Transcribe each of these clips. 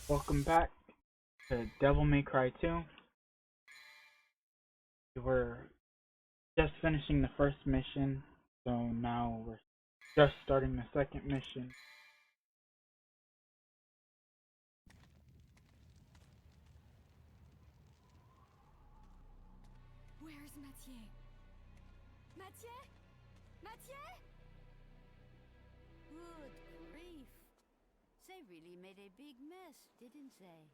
Welcome back to Devil May Cry 2. We're just finishing the first mission, so now we're just starting the second mission. Where's Mathieu? Mathieu? Mathieu? Good grief. They really made a big mess, didn't they?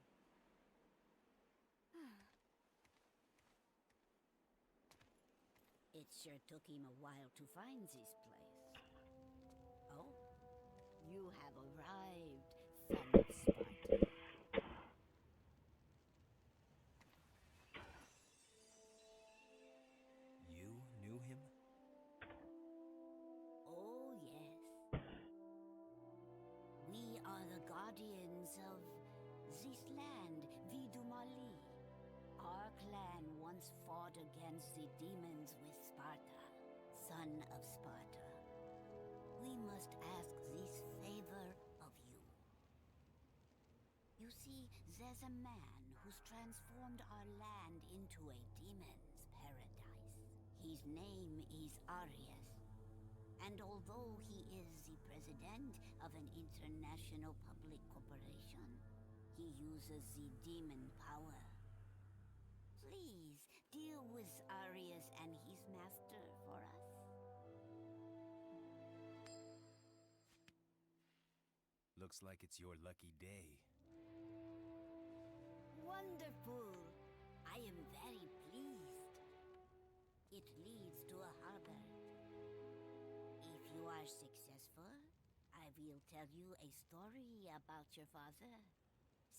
It sure took him a while to find this place. Oh, you have arrived, son of Sparta. You knew him? Oh, yes. We are the guardians of this land, Vidumali. Our clan once fought against the demons with Sparta, son of Sparta. We must ask this favor of you. You see, there's a man who's transformed our land into a demon's paradise. His name is Arius. And although he is the president of an international public corporation, he uses the demon power. Please, deal with Arius and his master for us. Looks like it's your lucky day. Wonderful! I am very pleased. It leads to a harbor. If you are successful, I will tell you a story about your father,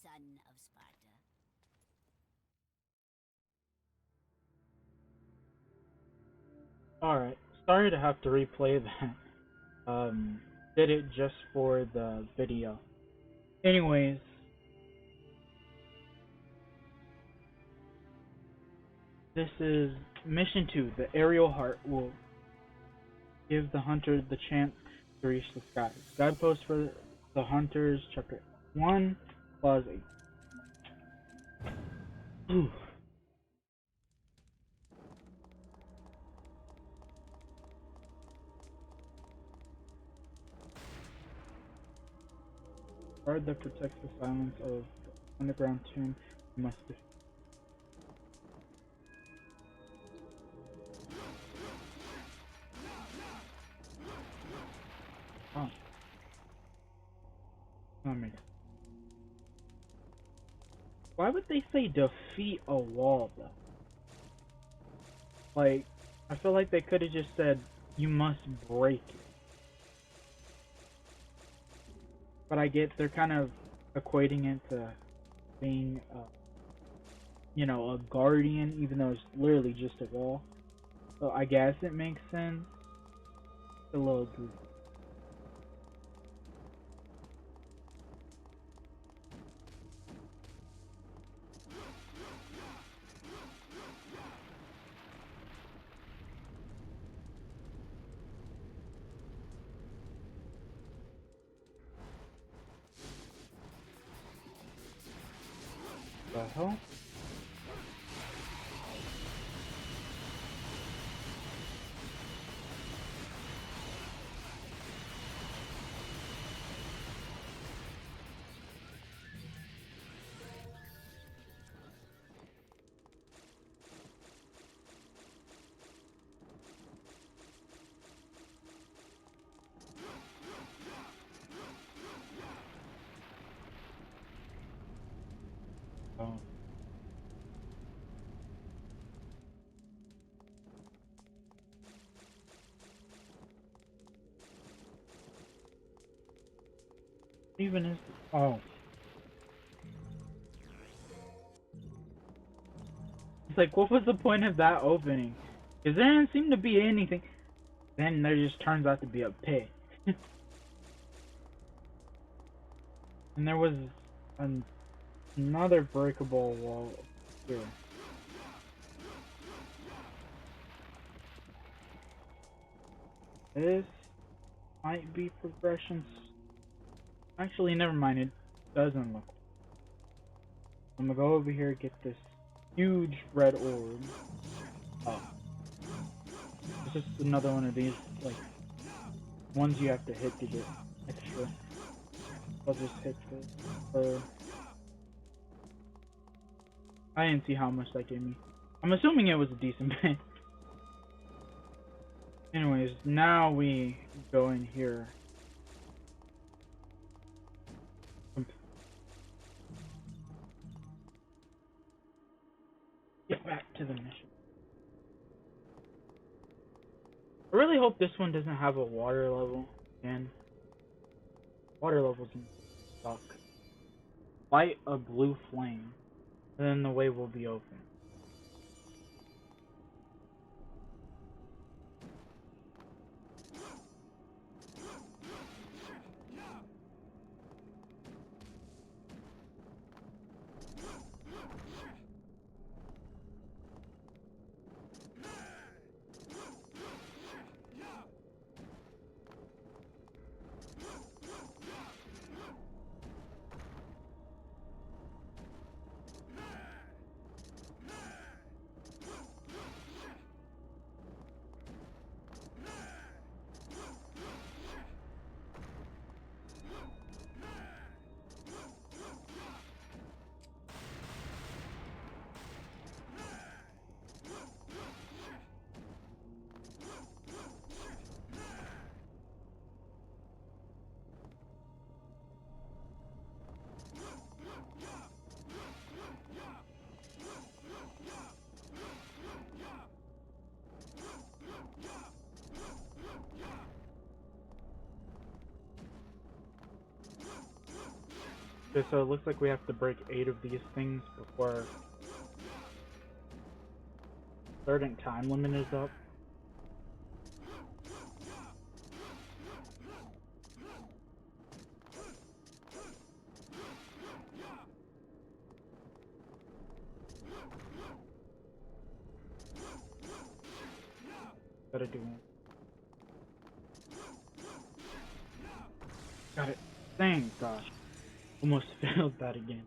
son of Sparta. Alright, sorry to have to replay that. Did it just for the video. Anyways, this is Mission 2. The aerial heart will give the hunter the chance to reach the sky. Guidepost for the hunters, chapter 1, clause 8. Ooh. Guard that protects the silence of the underground tomb must be. Oh. Let me. Why would they say defeat a wall though? Like, I feel like they could have just said you must break it. But I get they're kind of equating it to being, a guardian, even though it's literally just a wall. So I guess it makes sense. It's a little goofy. The hell? Oh. Even is. Oh. It's like, what was the point of that opening? Because there didn't seem to be anything. Then there just turns out to be a pit. And there was another breakable wall here. This might be progressions. Actually, never mind. It doesn't look. I'm gonna go over here, get this huge red orb. Oh. It's just another one of these, like, ones you have to hit to get extra. I'll just hit this for... I didn't see how much that gave me. I'm assuming it was a decent pay. Anyways, now we go in here. Get back to the mission. I really hope this one doesn't have a water level. And water levels suck. Light a blue flame, and then the way will be open. Okay, so it looks like we have to break 8 of these things before certain time limit is up. Gotta do it. Got it. Thank gosh. Almost failed that again.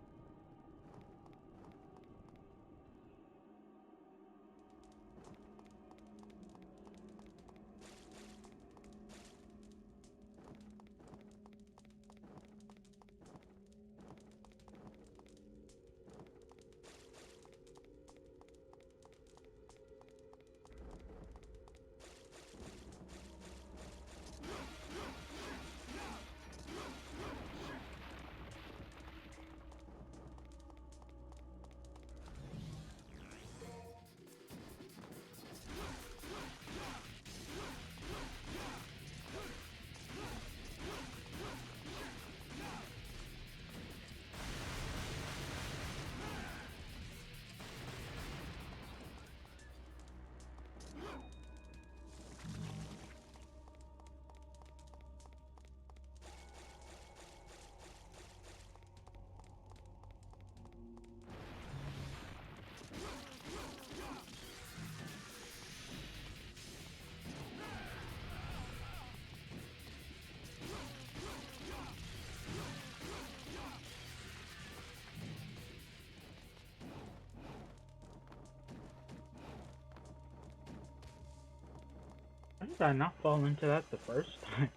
How did I not fall into that the first time?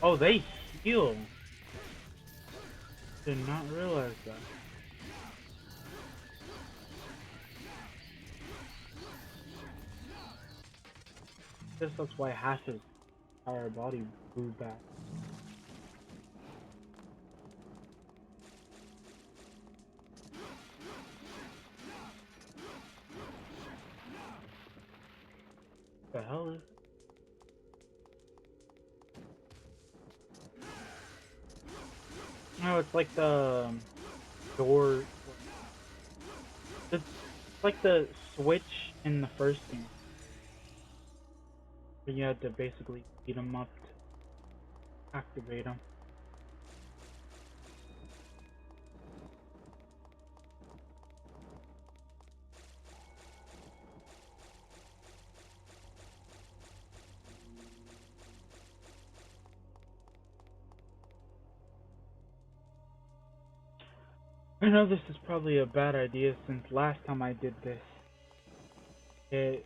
Oh, they heal. Did not realize that. Guess that's why half his entire body grew back. The hell is? No, it's like the door. It's like the switch in the first game. Where you had to basically beat him up to activate him. I know this is probably a bad idea since last time I did this, it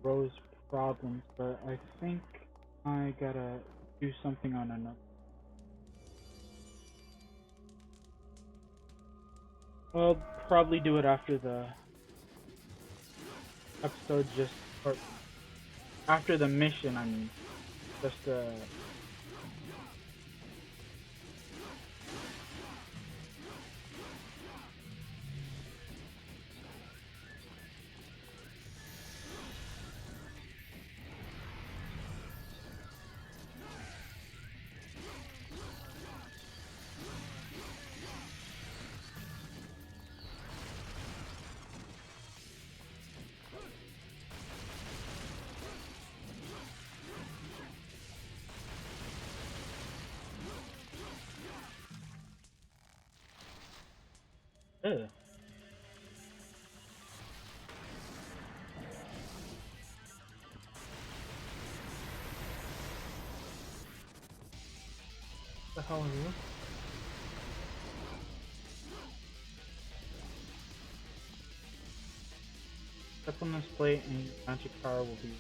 rose problems, but I think I gotta do something on another. I'll probably do it after the episode, or after the mission, I mean. Just, Ugh. What the hell are you? Step on this plate and magic power will be.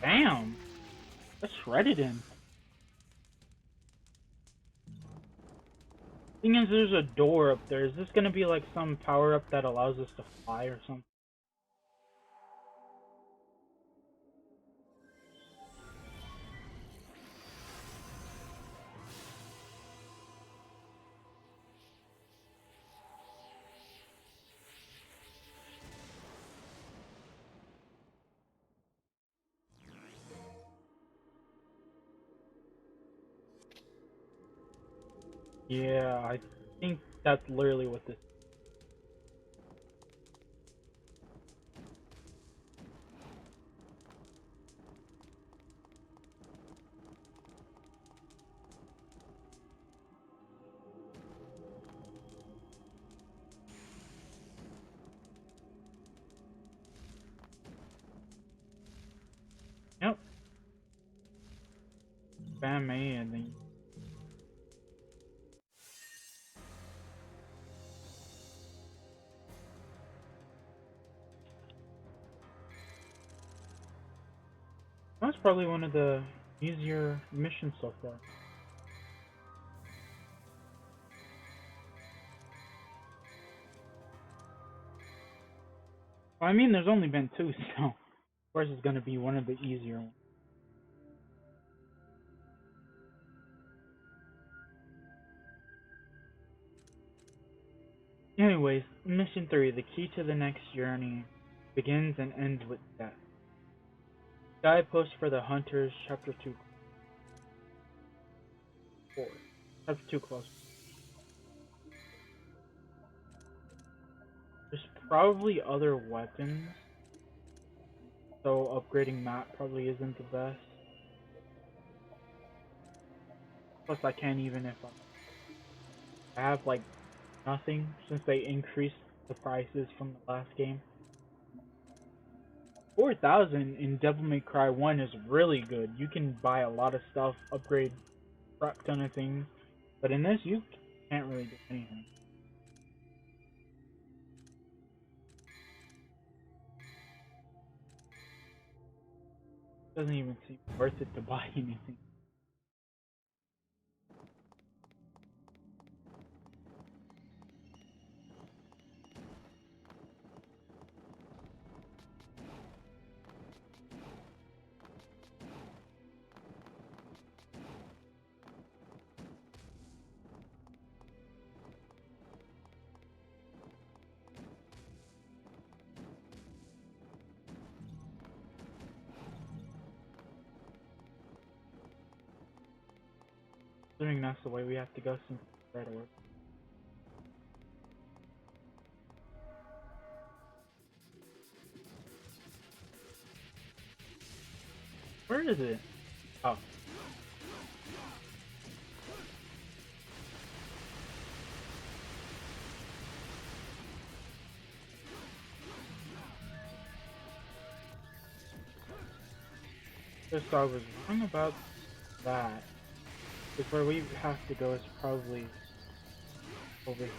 Damn! That's shredded him. Thing is, there's a door up there. Is this gonna be like some power up that allows us to fly or something? Yeah, I think that's literally what this. Yep. Spam A and then. That's probably one of the easier missions so far. Well, I mean, there's only been two, so of course it's gonna be one of the easier ones. Anyways, mission 3, the key to the next journey, begins and ends with death. Guidepost for the Hunters, Chapter 2. 4. Chapter 2 close. There's probably other weapons, so upgrading that probably isn't the best. Plus I can't even if I have like nothing since they increased the prices from the last game. 4,000 in Devil May Cry 1 is really good. You can buy a lot of stuff, upgrade a crap ton of things, but in this you can't really do anything. Doesn't even seem worth it to buy anything. Considering that's the way we have to go since it's right away. Where is it? Oh. So I was wrong about that. Because where we have to go is probably over here.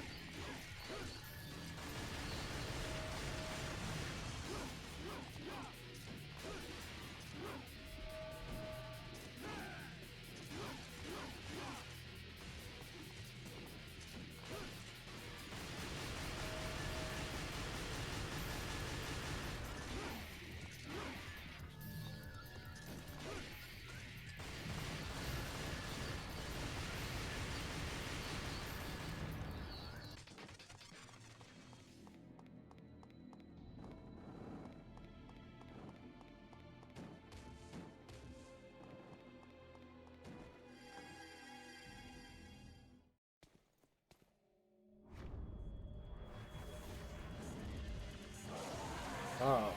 Oh.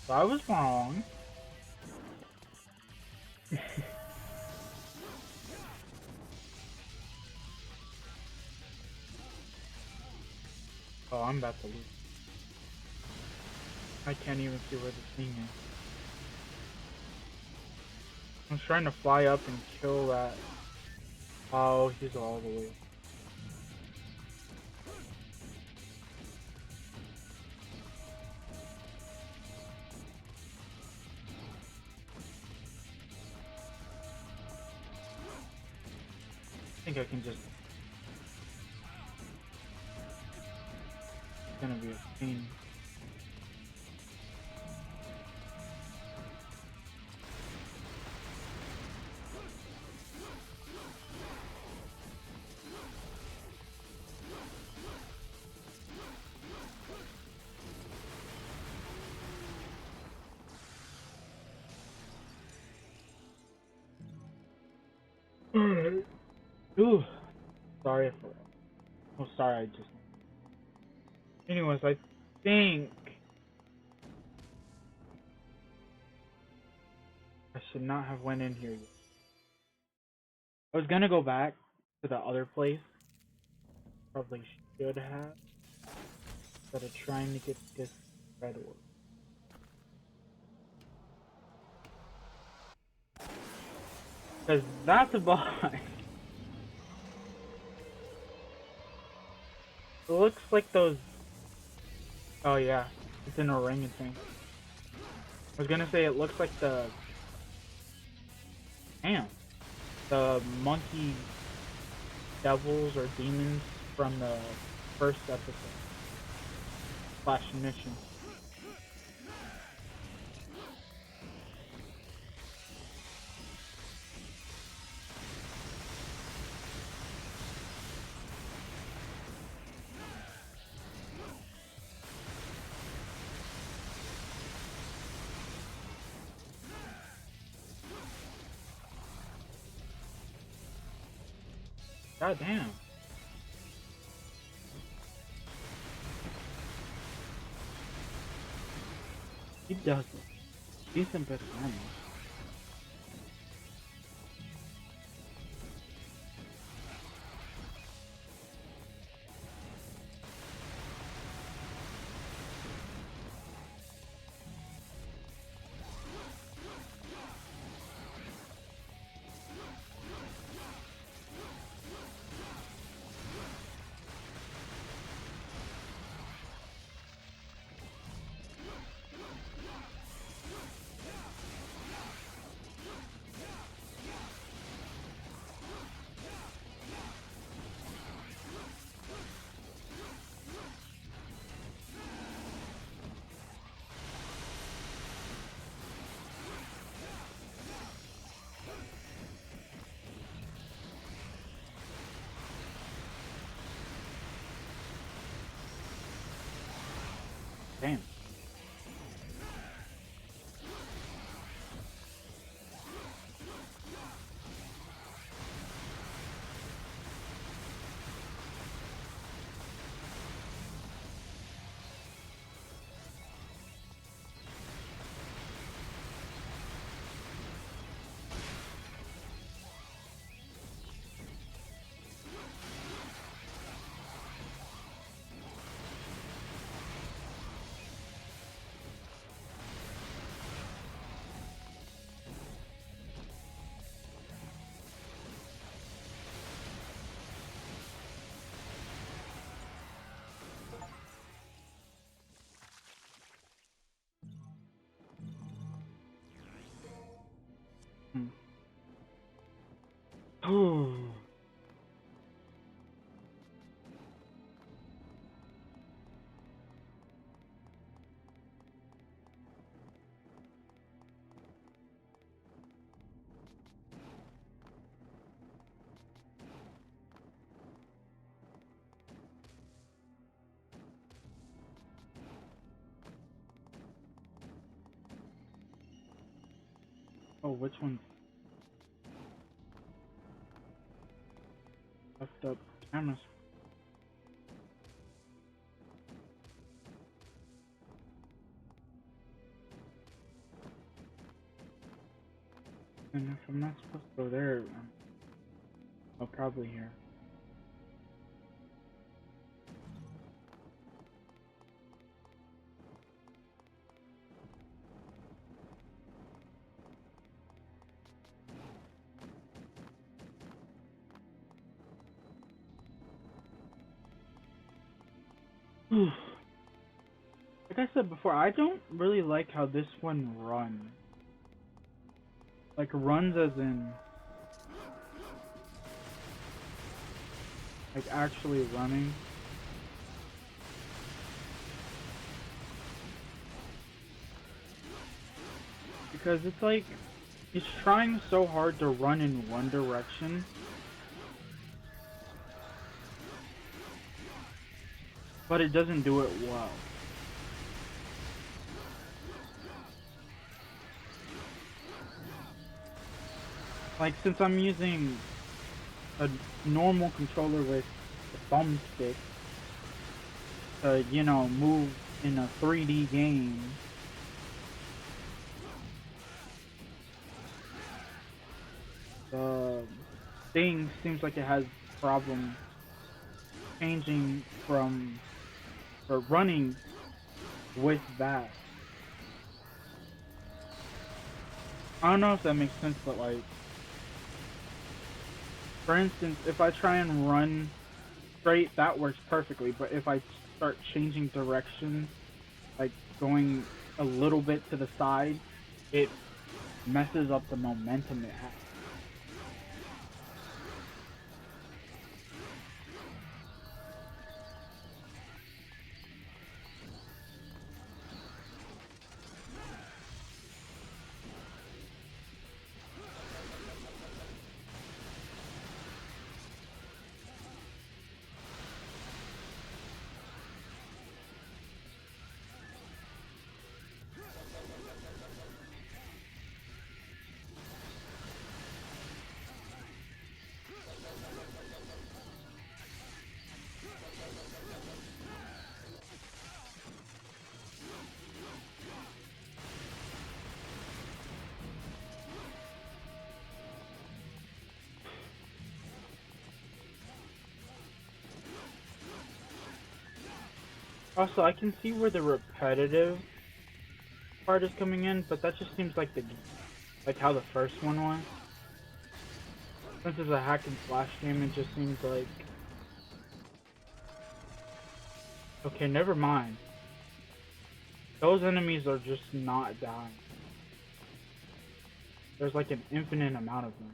So I was wrong. Oh, I'm about to lose. I can't even see where the thing is. I'm trying to fly up and kill that. Oh, he's all the way. I think I can just... It's gonna be a pain. Alright. Ooh. Sorry for... Oh, sorry, I just... Anyways, I think... I should not have went in here yet. I was gonna go back to the other place. Probably should have. Instead of trying to get this red orb. Because that's a boss. It looks like those... Oh yeah, it's an orangutan. I was gonna say it looks like the... Damn. The monkey devils or demons from the first episode. Slash mission. God damn. He does a decent bit of damage. Damn. Hmm. Oh, which one's left up? Cameras. And if I'm not supposed to go there, I'll probably hear. Like I said before, I don't really like how this one runs. Like runs as in like actually running. Because it's like he's trying so hard to run in one direction. But it doesn't do it well. Like, since I'm using a normal controller with a thumbstick to, you know, move in a 3D game, the thing seems like it has problem changing from or running with that. I don't know if that makes sense, but like, for instance, if I try and run straight, that works perfectly, but if I start changing direction, like going a little bit to the side, it messes up the momentum it has. Also, I can see where the repetitive part is coming in, but that just seems like like how the first one was. Since it's a hack and slash game, it just seems like... Okay, never mind. Those enemies are just not dying. There's like an infinite amount of them.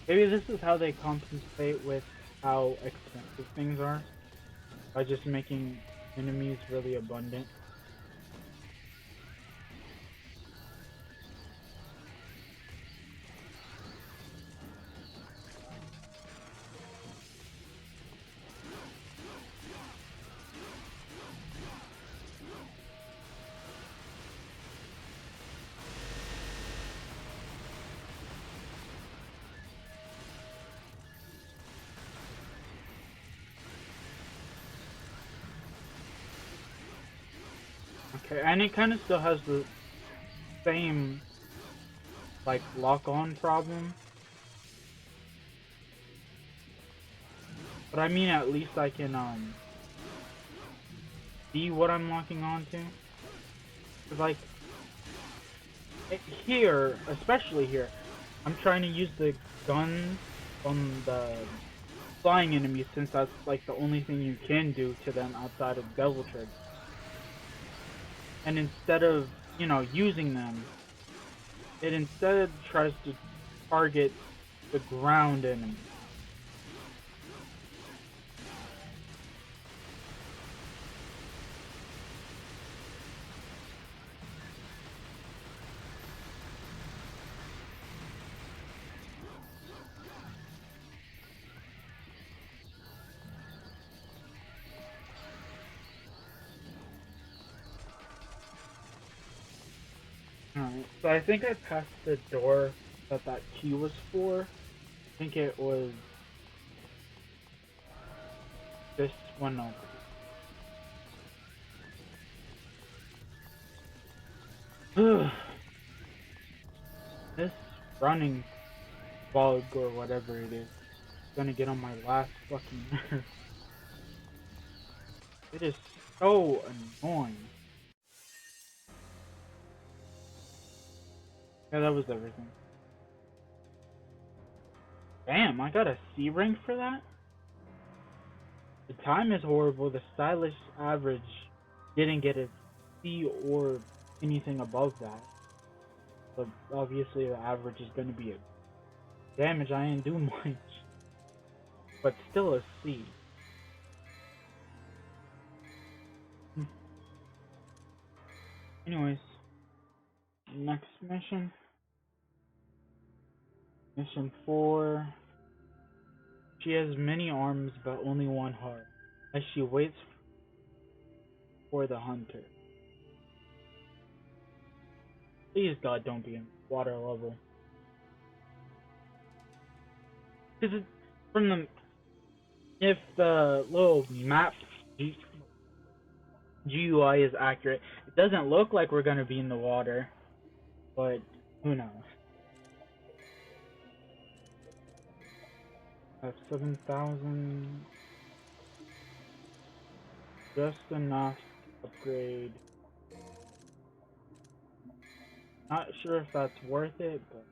Maybe this is how they compensate with how expensive things are by just making enemies really abundant. Okay, and it kind of still has the same, like, lock-on problem. But I mean, at least I can, see what I'm locking onto. Cause, like, here, especially here, I'm trying to use the guns on the flying enemies since that's, like, the only thing you can do to them outside of Devil Trigger. And instead of, you know, using them, it instead tries to target the ground enemies. Alright, so I think I passed the door that key was for. I think it was this one over. This running bug or whatever it is gonna get on my last fucking nerve. It is so annoying. Yeah, that was everything. Damn, I got a C rank for that? The time is horrible, the stylish average didn't get a C or anything above that. So obviously the average is gonna be a damage. I didn't do much. But still a C. Anyways, next mission. Mission 4. She has many arms but only one heart, as she waits for the hunter. Please God, don't be in water level. Because from the, if the little map GUI is accurate, it doesn't look like we're gonna be in the water, but who knows. I have 7,000, just enough to upgrade. Not sure if that's worth it, but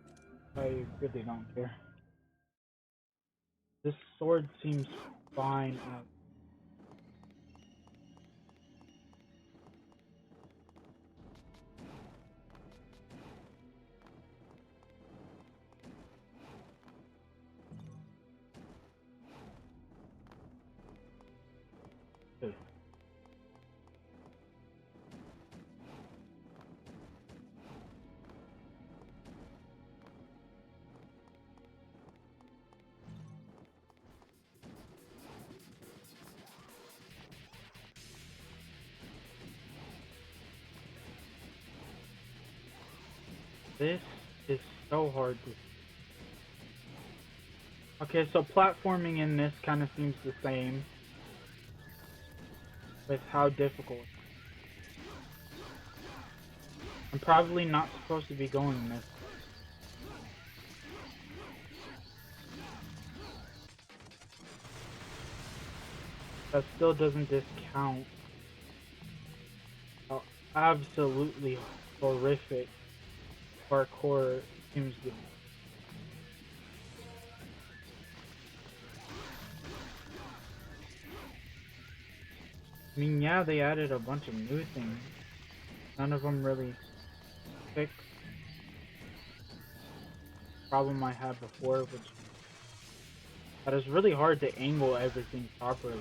I really don't care. This sword seems fine at good. This is so hard to... Okay, so platforming in this kind of seems the same with how difficult. I'm probably not supposed to be going this. That still doesn't discount how absolutely horrific parkour seems to be. I mean, yeah, they added a bunch of new things. None of them really fix the problem I had before, which But it's really hard to angle everything properly.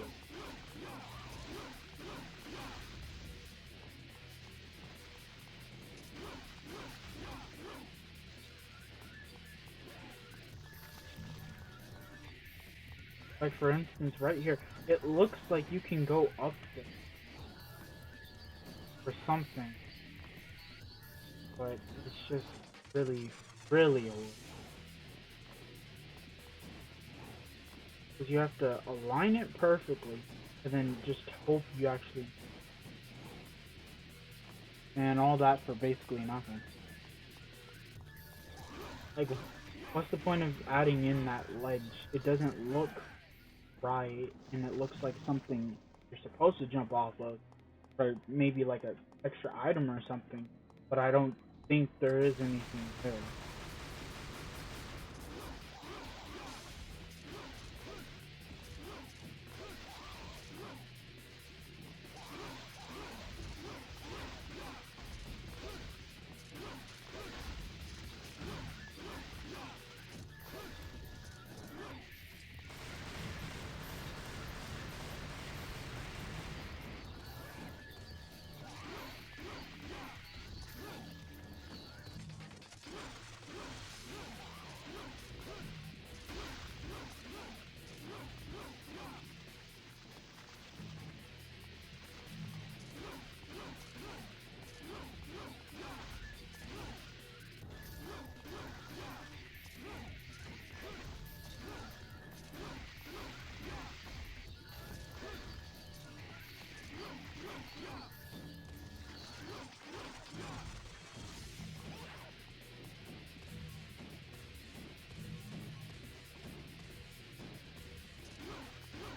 Like for instance, right here, it looks like you can go up there or something, but it's just really, really old. Because you have to align it perfectly, and then just hope you actually, and all that for basically nothing. Like, what's the point of adding in that ledge? It doesn't look right, and it looks like something you're supposed to jump off of, or maybe like a extra item or something, but I don't think there is anything there.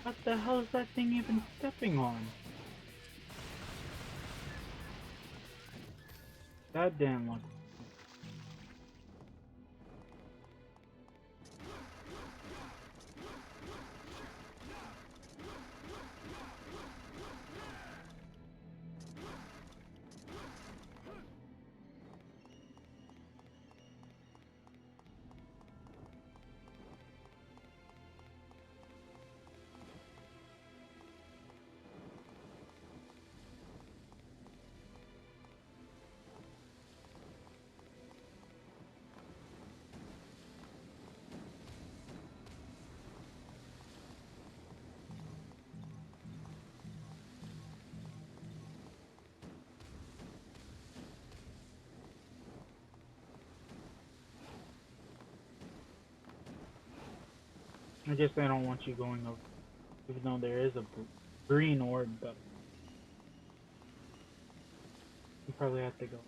What the hell is that thing even stepping on? That damn one. I guess they don't want you going over, even though there is a green orb, but you probably have to go.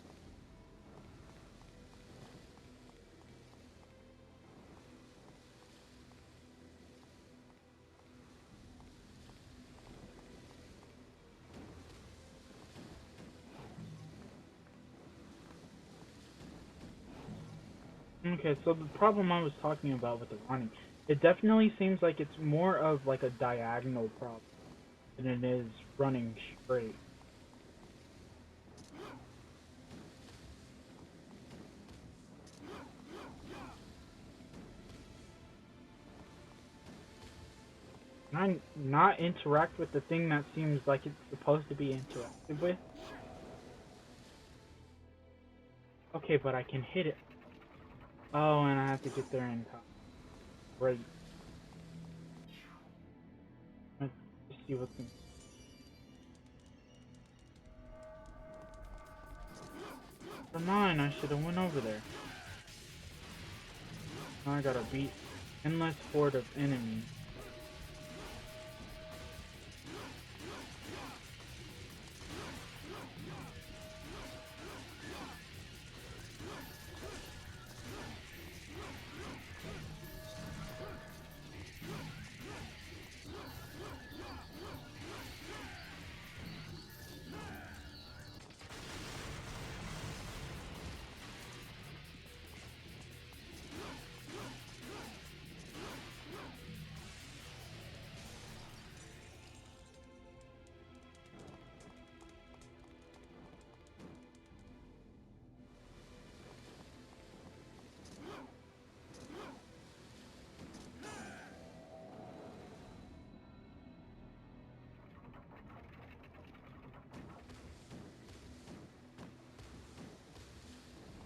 Okay, so the problem I was talking about with the running, it definitely seems like it's more of like a diagonal problem than it is running straight. Not interact with the thing that seems like it's supposed to be interacted with? Okay, but I can hit it. Oh, and I have to get there in time. Great. Let's just see what's in. For mine, I should have went over there. Now I gotta beat endless horde of enemies.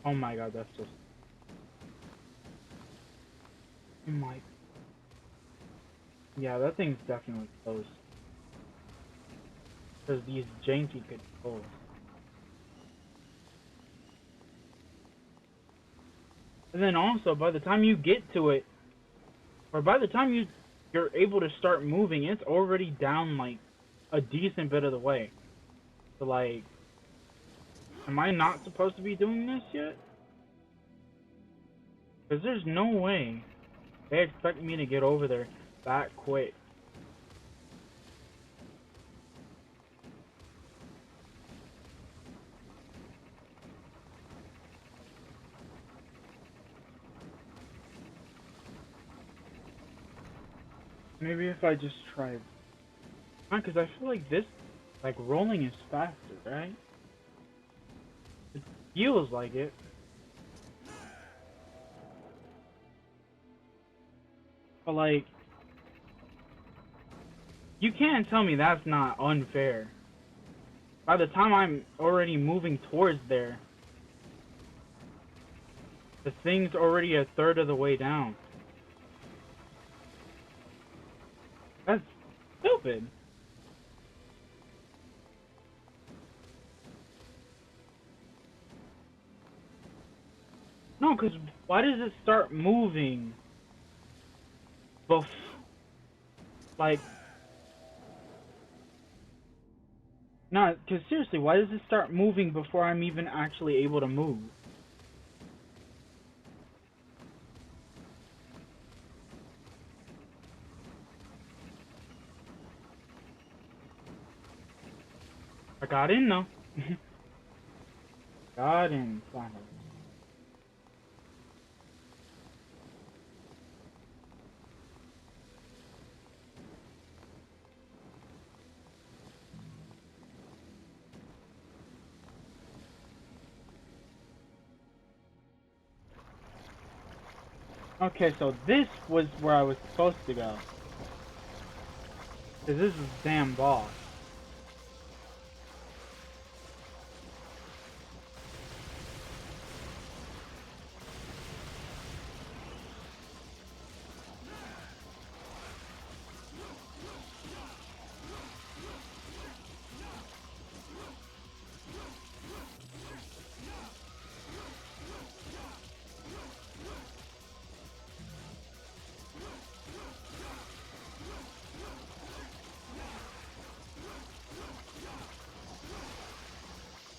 Oh my god, that's just. Oh my. Yeah, that thing's definitely close. Because these janky controls. And then also, by the time you get to it, or by the time you're able to start moving, it's already down like a decent bit of the way. So like, am I not supposed to be doing this yet? Because there's no way they expect me to get over there that quick. Maybe if I just tried. Because I feel like this, like rolling is faster, right? It feels like it. But like, you can't tell me that's not unfair. By the time I'm already moving towards there, the thing's already a third of the way down. That's stupid. No, because why does it start moving like, no, because seriously, why does it start moving before I'm even actually able to move? I got in though. Got in, finally. Okay, so this was where I was supposed to go. Because this is the damn boss.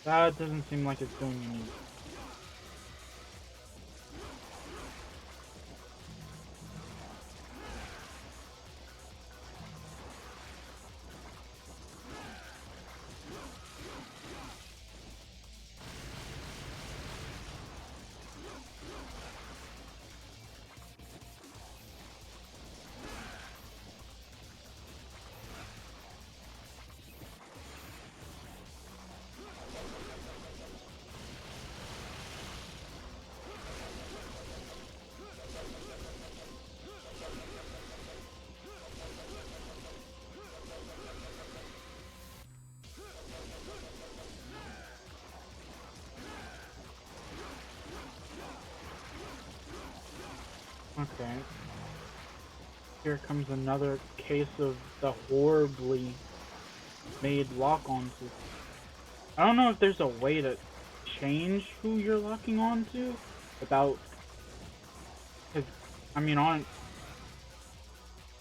That doesn't seem like it's doing any. Okay. Here comes another case of the horribly made lock-on system. I don't know if there's a way to change who you're locking on to without. Cause, I mean,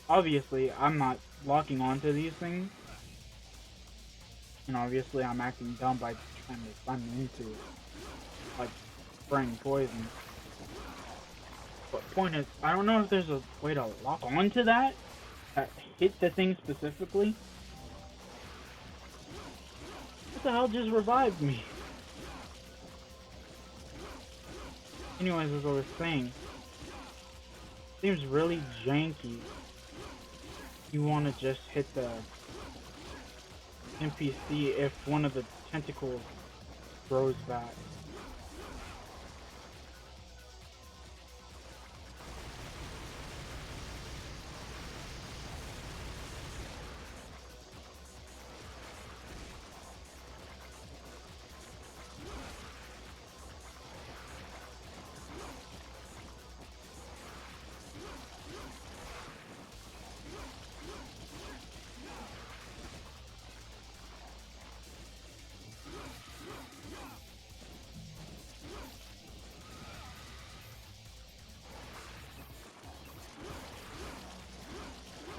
obviously, I'm not locking onto these things. And obviously, I'm acting dumb by trying to run into it. Like, spraying poison. But point is, I don't know if there's a way to lock onto that hit the thing specifically. What the hell just revived me? Anyways, as I was saying, seems really janky. You want to just hit the NPC if one of the tentacles grows back.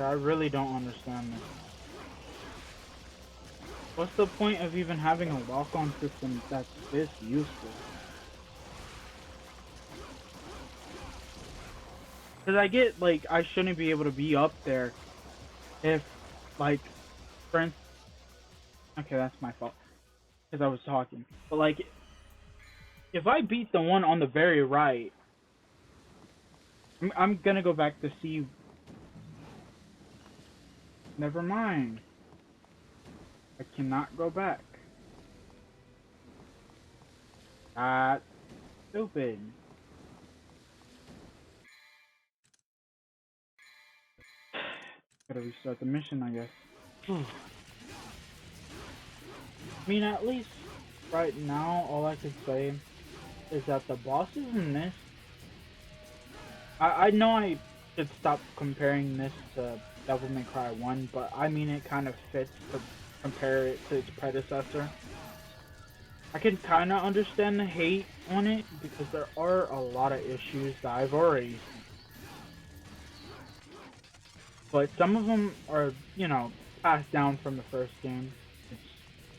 I really don't understand this. What's the point of even having a lock-on system that's this useful? Because I get, like, I shouldn't be able to be up there if, like, for instance, okay, that's my fault, because I was talking. But, like, if I beat the one on the very right, I'm gonna go back to see. Never mind. I cannot go back. That's stupid. Gotta restart the mission, I guess. I mean, at least right now, all I could say is that the bosses in this, I know I should stop comparing this to Devil May Cry 1, but I mean it kind of fits to compare it to its predecessor. I can kind of understand the hate on it because there are a lot of issues that I've already seen. But some of them are, you know, passed down from the first game. It's,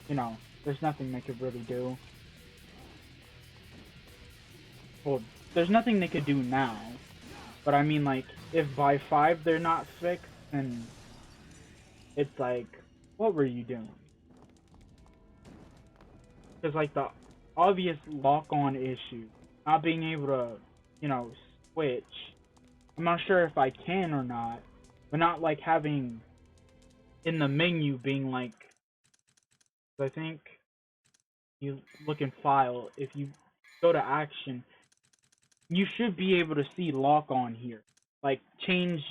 you know, there's nothing they could really do. Well, there's nothing they could do now. But I mean, like, if by 5 they're not fixed, then it's like, what were you doing? Because, like, the obvious lock-on issue, not being able to, you know, switch. I'm not sure if I can or not, but not, like, having in the menu being, like, I think you look in file, if you go to action, you should be able to see lock-on here. Like, change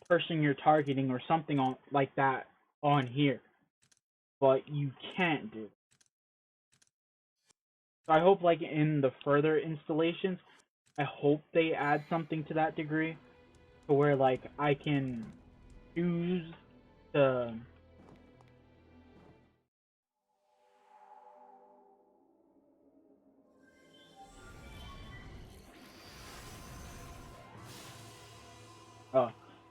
person you're targeting or something on like that on here. But you can't do it. So I hope, like, in the further installations, I hope they add something to that degree, to where, like, I can choose to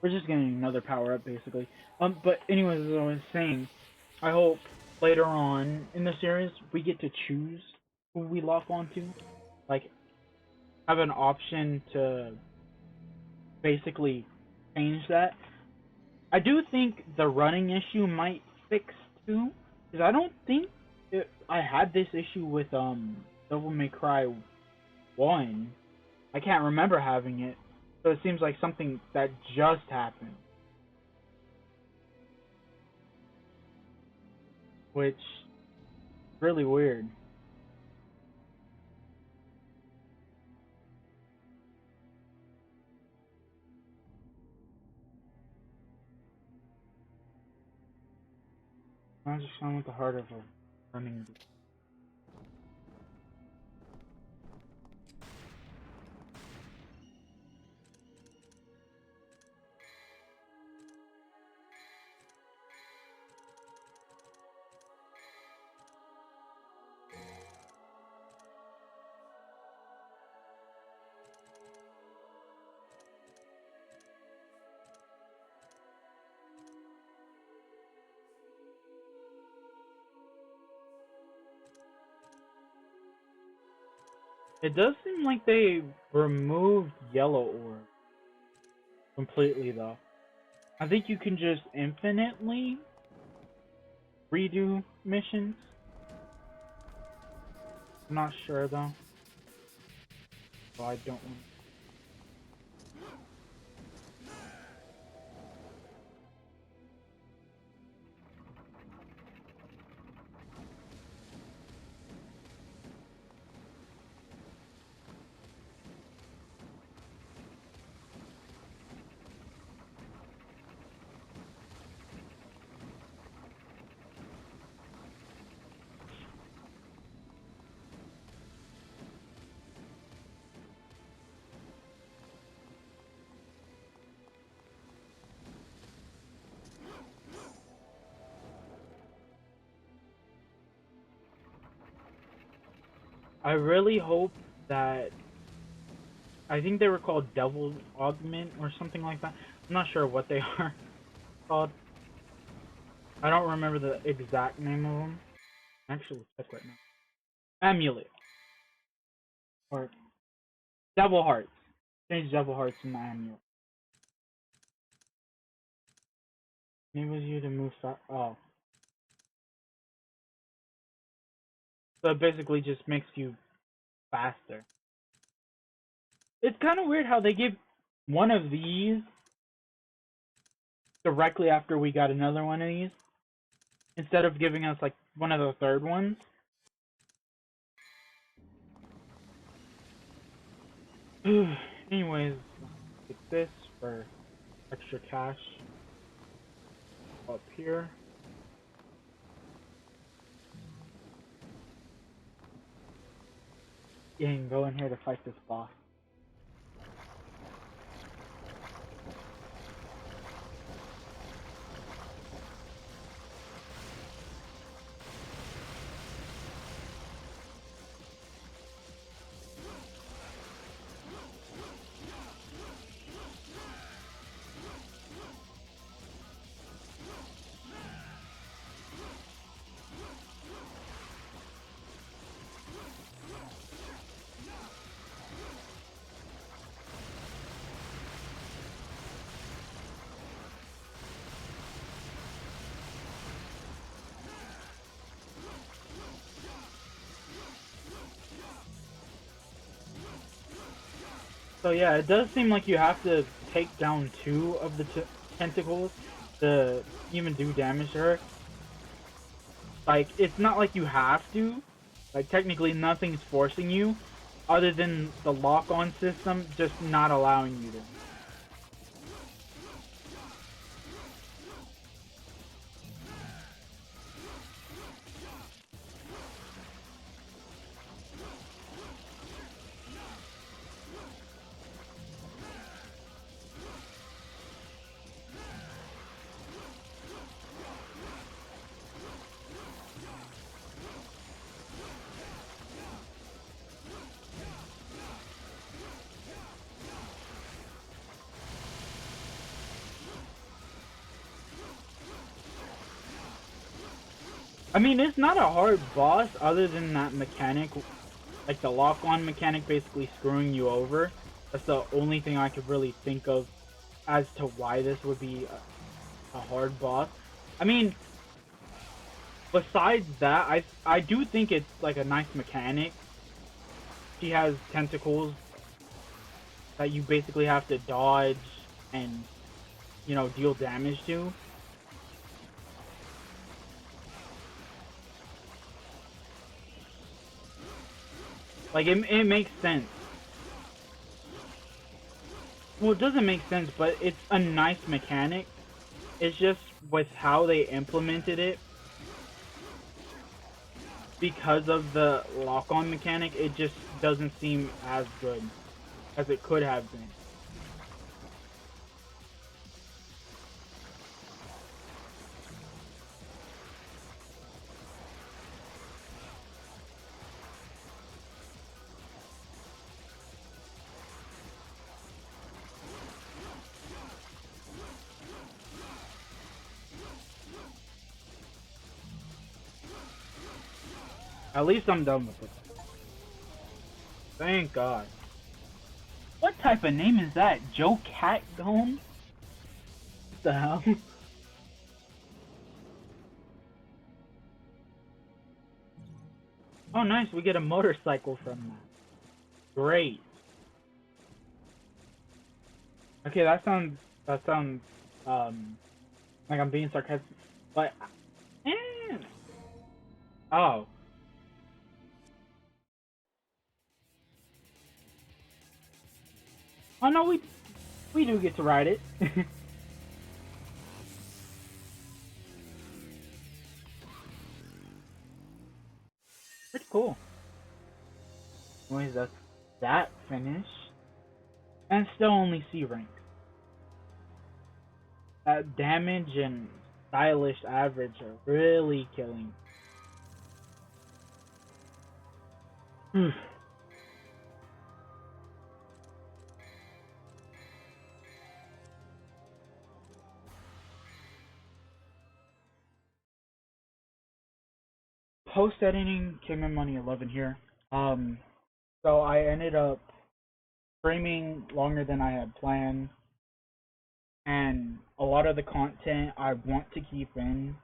we're just getting another power up basically. But anyways, as I was saying, I hope later on in the series we get to choose who we lock onto. Like, have an option to basically change that. I do think the running issue might fix too, because I don't think I had this issue with Devil May Cry 1. I can't remember having it, so it seems like something that just happened. Which really weird. I just found with the heart of a running. It does seem like they removed Yellow Orb completely, though. I think you can just infinitely redo missions. I'm not sure, though. So I don't want. I really hope that I think they were called Devil Augment or something like that. I'm not sure what they are called. I don't remember the exact name of them. Actually, check right now. Amulet or Devil Hearts. Change Devil Hearts into Amulet. Enables you to move fast. Oh, so it basically just makes you faster. It's kind of weird how they give one of these directly after we got another one of these, instead of giving us like one of the third ones. Anyways, get this for extra cash up here. Dang, go in here to fight this boss. So yeah, it does seem like you have to take down two of the tentacles to even do damage to her. Like, it's not like you have to. Like, technically nothing's forcing you, other than the lock-on system just not allowing you to. I mean, it's not a hard boss other than that mechanic, like the lock-on mechanic basically screwing you over. That's the only thing I could really think of as to why this would be a hard boss. I mean, besides that, I do think it's like a nice mechanic. She has tentacles that you basically have to dodge and, you know, deal damage to. Like, it makes sense. Well, it doesn't make sense, but it's a nice mechanic. It's just with how they implemented it, because of the lock-on mechanic, it just doesn't seem as good as it could have been. At least I'm done with it. Thank God. What type of name is that? Joe Catgone? What the hell? Oh, nice. We get a motorcycle from that. Great. Okay, that sounds like I'm being sarcastic, but eh. Oh. Oh no, we do get to ride it. Pretty cool. Anyways, that's that finished. And still only C rank. That damage and stylish average are really killing. Post editing came in money 11 here. So I ended up streaming longer than I had planned, and a lot of the content I want to keep in